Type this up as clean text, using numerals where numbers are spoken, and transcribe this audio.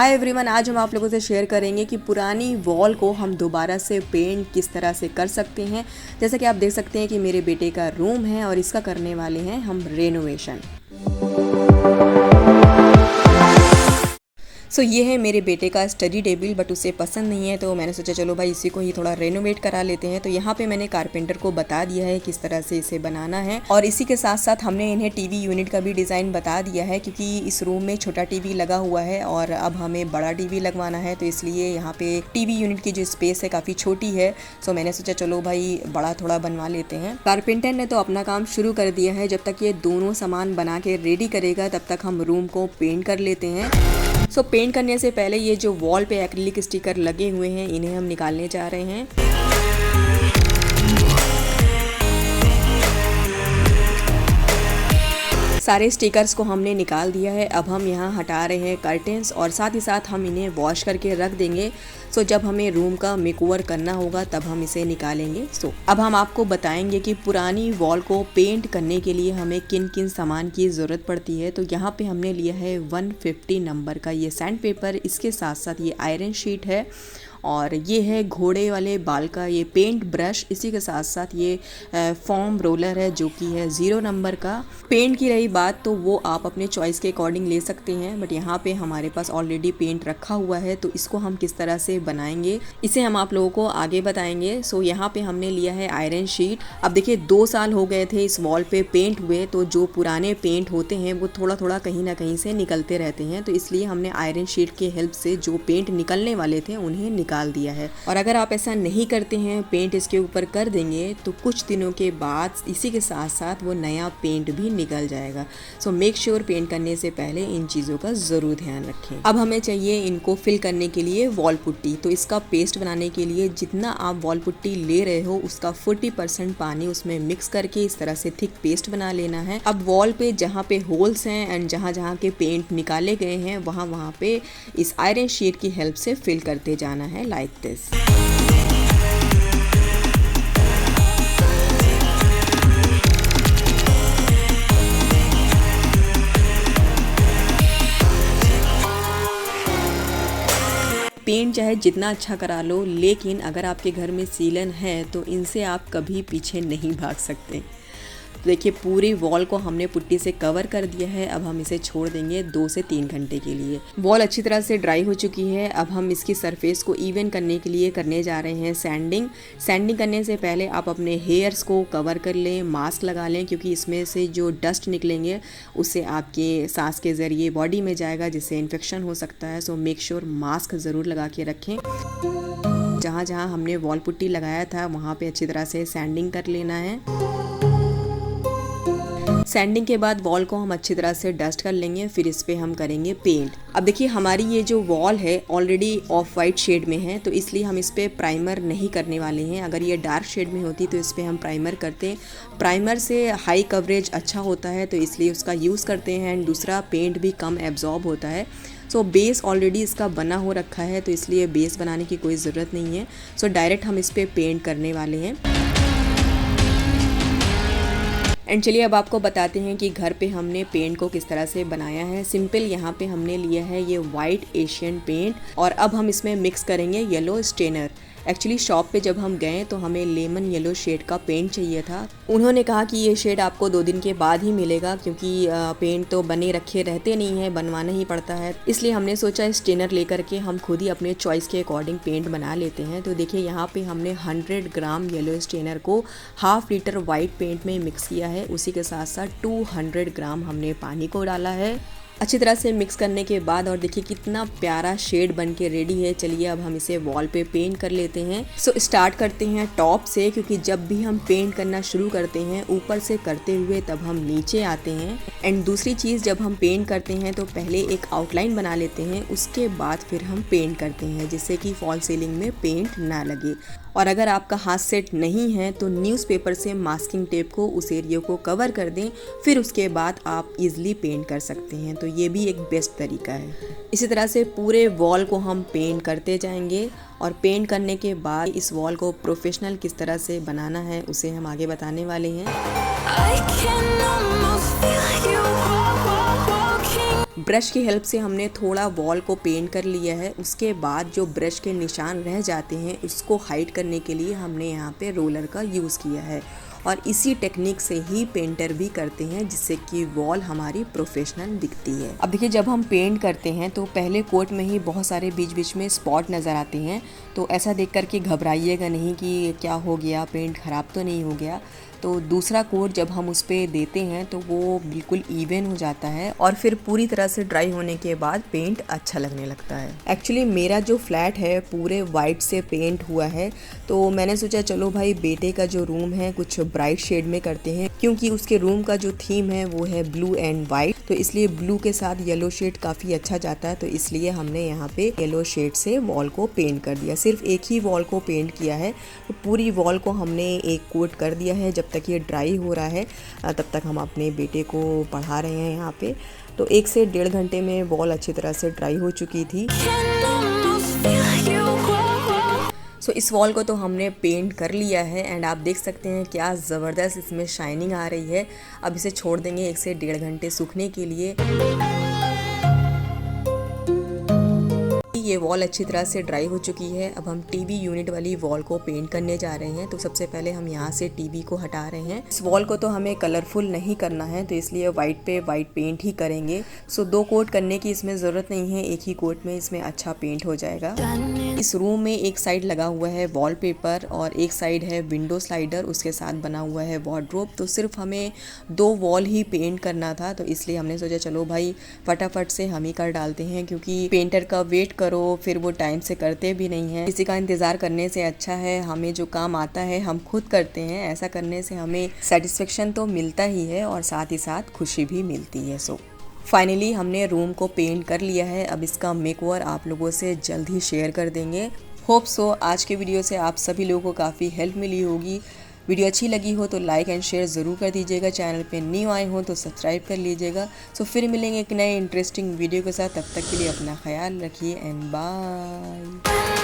Hi everyone, आज हम आप लोगों से शेयर करेंगे कि पुरानी वॉल को हम दोबारा से पेंट किस तरह से कर सकते हैं। जैसा कि आप देख सकते हैं कि मेरे बेटे का रूम है और इसका करने वाले हैं हम रेनोवेशन। ये है मेरे बेटे का स्टडी टेबल, बट उसे पसंद नहीं है तो मैंने सोचा चलो भाई इसी को ही थोड़ा रेनोवेट करा लेते हैं। तो यहाँ पे मैंने कारपेंटर को बता दिया है किस तरह से इसे बनाना है, और इसी के साथ साथ हमने इन्हें टीवी यूनिट का भी डिज़ाइन बता दिया है, क्योंकि इस रूम में छोटा टीवी लगा हुआ है और अब हमें बड़ा टीवी लगवाना है। तो इसलिए यहाँ पे टीवी यूनिट की जो स्पेस है काफ़ी छोटी है। मैंने सोचा चलो भाई बड़ा थोड़ा बनवा लेते हैं। कारपेंटर ने तो अपना काम शुरू कर दिया है। जब तक ये दोनों सामान बना के रेडी करेगा तब तक हम रूम को पेंट कर लेते हैं। पेंट करने से पहले ये जो वॉल पे एक्रिलिक स्टिकर लगे हुए हैं इन्हें हम निकालने जा रहे हैं। सारे स्टिकर्स को हमने निकाल दिया है। अब हम यहाँ हटा रहे हैं कर्टेंस और साथ ही साथ हम इन्हें वॉश करके रख देंगे। जब हमें रूम का मेकओवर करना होगा तब हम इसे निकालेंगे। अब हम आपको बताएंगे कि पुरानी वॉल को पेंट करने के लिए हमें किन किन सामान की ज़रूरत पड़ती है। तो यहाँ पे हमने लिया है 150 नंबर का ये सैंड पेपर, इसके साथ साथ ये आयरन शीट है, और ये है घोड़े वाले बाल का ये पेंट ब्रश, इसी के साथ साथ ये फॉर्म रोलर है जो कि है 0 नंबर का। पेंट की रही बात तो वो आप अपने चॉइस के अकॉर्डिंग ले सकते हैं, बट यहाँ पे हमारे पास ऑलरेडी पेंट रखा हुआ है। तो इसको हम किस तरह से बनाएंगे इसे हम आप लोगों को आगे बताएंगे। यहाँ पे हमने लिया है आयरन शीट। अब देखिए 2 साल हो गए थे इस वॉल पे पेंट हुए, तो जो पुराने पेंट होते हैं वो थोड़ा थोड़ा कहीं ना कहीं से निकलते रहते हैं। तो इसलिए हमने आयरन शीट की हेल्प से जो पेंट निकलने वाले थे उन्हें निकाल दिया है। और अगर आप ऐसा नहीं करते हैं, पेंट इसके ऊपर कर देंगे, तो कुछ दिनों के बाद इसी के साथ साथ वो नया पेंट भी निकल जाएगा। मेक श्योर पेंट करने से पहले इन चीज़ों का ज़रूर ध्यान रखें। अब हमें चाहिए इनको फिल करने के लिए वॉल पुट्टी। तो इसका पेस्ट बनाने के लिए जितना आप वॉल पुट्टी ले रहे हो उसका 40% पानी उसमें मिक्स करके इस तरह से थिक पेस्ट बना लेना है। अब वॉल पे जहाँ पे होल्स हैं एंड जहाँ जहाँ के पेंट निकाले गए हैं वहाँ पे इस आयरन शीट की हेल्प से फिल करते जाना है लाइक दिस। पेंट चाहे जितना अच्छा करा लो, लेकिन अगर आपके घर में सीलन है तो इनसे आप कभी पीछे नहीं भाग सकते। देखिए पूरी वॉल को हमने पुट्टी से कवर कर दिया है। अब हम इसे छोड़ देंगे 2 से 3 घंटे के लिए। वॉल अच्छी तरह से ड्राई हो चुकी है। अब हम इसकी सरफेस को इवन करने के लिए करने जा रहे हैं सैंडिंग। सैंडिंग करने से पहले आप अपने हेयर्स को कवर कर लें, मास्क लगा लें, क्योंकि इसमें से जो डस्ट निकलेंगे उससे आपके सांस के ज़रिए बॉडी में जाएगा, जिससे इन्फेक्शन हो सकता है। मेक श्योर मास्क ज़रूर लगा के रखें। जहाँ जहाँ हमने वॉल पुट्टी लगाया था वहाँ पे अच्छी तरह से सैंडिंग कर लेना है। सैंडिंग के बाद वॉल को हम अच्छी तरह से डस्ट कर लेंगे, फिर इस पे हम करेंगे पेंट। अब देखिए हमारी ये जो वॉल है ऑलरेडी ऑफ वाइट शेड में है, तो इसलिए हम इस पे प्राइमर नहीं करने वाले हैं। अगर ये डार्क शेड में होती तो इस पे हम प्राइमर करते। प्राइमर से हाई कवरेज अच्छा होता है, तो इसलिए उसका यूज़ करते हैं, एंड दूसरा पेंट भी कम एब्जॉर्ब होता है। बेस ऑलरेडी इसका बना हो रखा है, तो इसलिए बेस बनाने की कोई ज़रूरत नहीं है। डायरेक्ट हम इस पे पेंट करने वाले हैं। एंड चलिए अब आपको बताते हैं कि घर पे हमने पेंट को किस तरह से बनाया है। सिंपल यहाँ पे हमने लिया है ये वाइट एशियन पेंट, और अब हम इसमें मिक्स करेंगे येलो स्टेनर। एक्चुअली शॉप पे जब हम गए तो हमें लेमन येलो शेड का पेंट चाहिए था। उन्होंने कहा कि ये शेड आपको 2 दिन के बाद ही मिलेगा, क्योंकि पेंट तो बने रखे रहते नहीं है, बनवाना ही पड़ता है। इसलिए हमने सोचा स्टेनर लेकर के हम खुद ही अपने चॉइस के अकॉर्डिंग पेंट बना लेते हैं। तो देखिए यहाँ पे हमने 100 ग्राम येलो स्टेनर को ½ लीटर वाइट पेंट में मिक्स किया है। उसी के साथ साथ 200 ग्राम हमने पानी को डाला है। अच्छी तरह से मिक्स करने के बाद, और देखिए कितना प्यारा शेड बन के रेडी है। चलिए अब हम इसे वॉल पे पेंट कर लेते हैं। स्टार्ट करते हैं टॉप से, क्योंकि जब भी हम पेंट करना शुरू करते हैं ऊपर से करते हुए तब हम नीचे आते हैं। एंड दूसरी चीज़, जब हम पेंट करते हैं तो पहले एक आउटलाइन बना लेते हैं, उसके बाद फिर हम पेंट करते हैं, जिससे कि फॉल सीलिंग में पेंट ना लगे। और अगर आपका हाथ सेट नहीं है तो न्यूज़पेपर से मास्किंग टेप को उस एरिया को कवर कर दें, फिर उसके बाद आप इजीली पेंट कर सकते हैं। तो ये भी एक बेस्ट तरीका है। इसी तरह से पूरे वॉल को हम पेंट करते जाएंगे, और पेंट करने के बाद इस वॉल को प्रोफेशनल किस तरह से बनाना है उसे हम आगे बताने वाले हैं। ब्रश की हेल्प से हमने थोड़ा वॉल को पेंट कर लिया है। उसके बाद जो ब्रश के निशान रह जाते हैं उसको हाइड करने के लिए हमने यहाँ पे रोलर का यूज़ किया है और इसी टेक्निक से ही पेंटर भी करते हैं जिससे कि वॉल हमारी प्रोफेशनल दिखती है। अब देखिए, जब हम पेंट करते हैं तो पहले कोट में ही बहुत सारे बीच बीच में स्पॉट नज़र आते हैं, तो ऐसा देख कर के घबराइएगा नहीं कि क्या हो गया, पेंट ख़राब तो नहीं हो गया। तो दूसरा कोट जब हम उस पर देते हैं तो वो बिल्कुल इवन हो जाता है और फिर पूरी तरह से ड्राई होने के बाद पेंट अच्छा लगने लगता है। एक्चुअली मेरा जो फ्लैट है पूरे वाइट से पेंट हुआ है, तो मैंने सोचा चलो भाई बेटे का जो रूम है कुछ ब्राइट शेड में करते हैं, क्योंकि उसके रूम का जो थीम है वो है ब्लू एंड वाइट, तो इसलिए ब्लू के साथ येलो शेड काफ़ी अच्छा जाता है। तो इसलिए हमने यहाँ पे येलो शेड से वॉल को पेंट कर दिया। सिर्फ एक ही वॉल को पेंट किया है, तो पूरी वॉल को हमने एक कोट कर दिया है। जब तक ये ड्राई हो रहा है तब तक हम अपने बेटे को पढ़ा रहे हैं यहाँ पे। तो 1 से 1.5 घंटे में वॉल अच्छी तरह से ड्राई हो चुकी थी। सो इस वॉल को तो हमने पेंट कर लिया है एंड आप देख सकते हैं क्या ज़बरदस्त इसमें शाइनिंग आ रही है। अब इसे छोड़ देंगे 1 से 1.5 घंटे सूखने के लिए। ये वॉल अच्छी तरह से ड्राई हो चुकी है। अब हम टीवी यूनिट वाली वॉल को पेंट करने जा रहे हैं। तो सबसे पहले हम यहाँ से टीवी को हटा रहे हैं। इस वॉल को तो हमें कलरफुल नहीं करना है, तो इसलिए वाइट पे वाइट पेंट ही करेंगे। सो 2 कोट करने की इसमें ज़रूरत नहीं है, एक ही कोट में इसमें अच्छा पेंट हो जाएगा। इस रूम में एक साइड लगा हुआ है वॉलपेपर और एक साइड है विंडो स्लाइडर, उसके साथ बना हुआ है वार्डरोब। तो सिर्फ हमें 2 वॉल ही पेंट करना था, तो इसलिए हमने सोचा चलो भाई फटाफट से हम ही कर डालते हैं, क्योंकि पेंटर का वेट करो फिर वो टाइम से करते भी नहीं है। किसी का इंतज़ार करने से अच्छा है हमें जो काम आता है हम खुद करते हैं। ऐसा करने से हमें सेटिस्फेक्शन तो मिलता ही है और साथ ही साथ खुशी भी मिलती है। सो फाइनली हमने रूम को पेंट कर लिया है। अब इसका मेकओवर आप लोगों से जल्द ही शेयर कर देंगे। होप सो आज के वीडियो से आप सभी लोगों को काफ़ी हेल्प मिली होगी। वीडियो अच्छी लगी हो तो लाइक एंड शेयर ज़रूर कर दीजिएगा। चैनल पे न्यू आए हो तो सब्सक्राइब कर लीजिएगा। सो फिर मिलेंगे एक नए इंटरेस्टिंग वीडियो के साथ। तब तक के लिए अपना ख्याल रखिए एंड बाय।